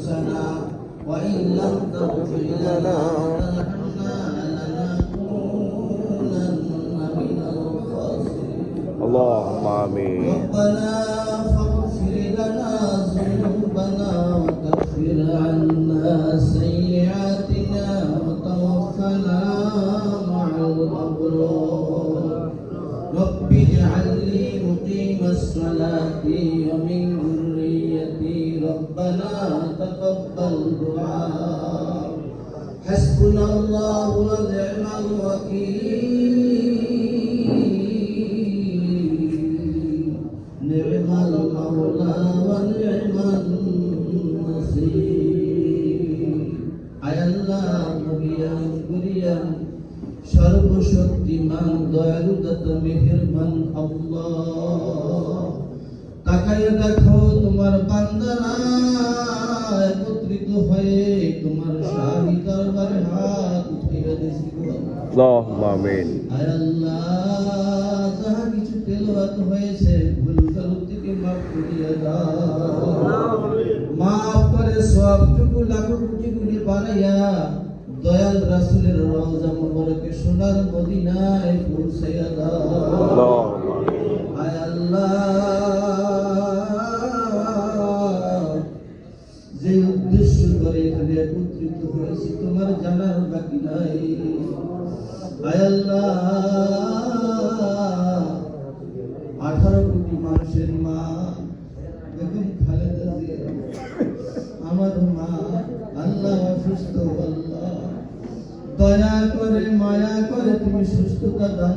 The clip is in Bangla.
أنفسنا وإن لم تغفر لنا وترحمنا لنكونن من الخاسرين اللهم آمين. ربنا فاغفر لنا ذنوبنا وكفر عنا سيئاتنا وتوفنا مع الأبرار رب اجعلني مقيم الصلاة ومن ذريتي ربنا تقبل دعاء حسبنا الله ونعم الوكيل نعم المولى ونعم النصير আয় আল্লাহ মহিয়ান কুরিয়ান সর্বশক্তিমান দয়ালু দাতা মেহেরবান আল্লাহ তাকায় দেখো তোমার বান্দারা একত্রিত হয়ে তোমার শাহী দরবারে হাত উঠিয়ে দিয়েছি আল্লাহুম্মা আমিন। আয় আল্লাহ যাহা কিছু তেলাওয়াত হয়েছে ভুল ত্রুটিকে মাফ করিয়া দাও মাফ করে সবটুকু লাখো কোটি গুণে বানাইয়া দয়াল রাসূলের রওজা মুবারকে সোনার মদিনায় পৌঁছাইয়া দাও আয় আল্লাহ যে উদ্দেশ্য করে এখানে একত্রিত হয়েছি তোমার জানার বাকি নাই আয় আল্লাহ 18 কোটি মানুষের মা বেগম খালেদা জিয়া আমার মা আল্লাহ অসুস্থ আল্লাহ দয়া করে মায়া করে তুমি সুস্থতা দান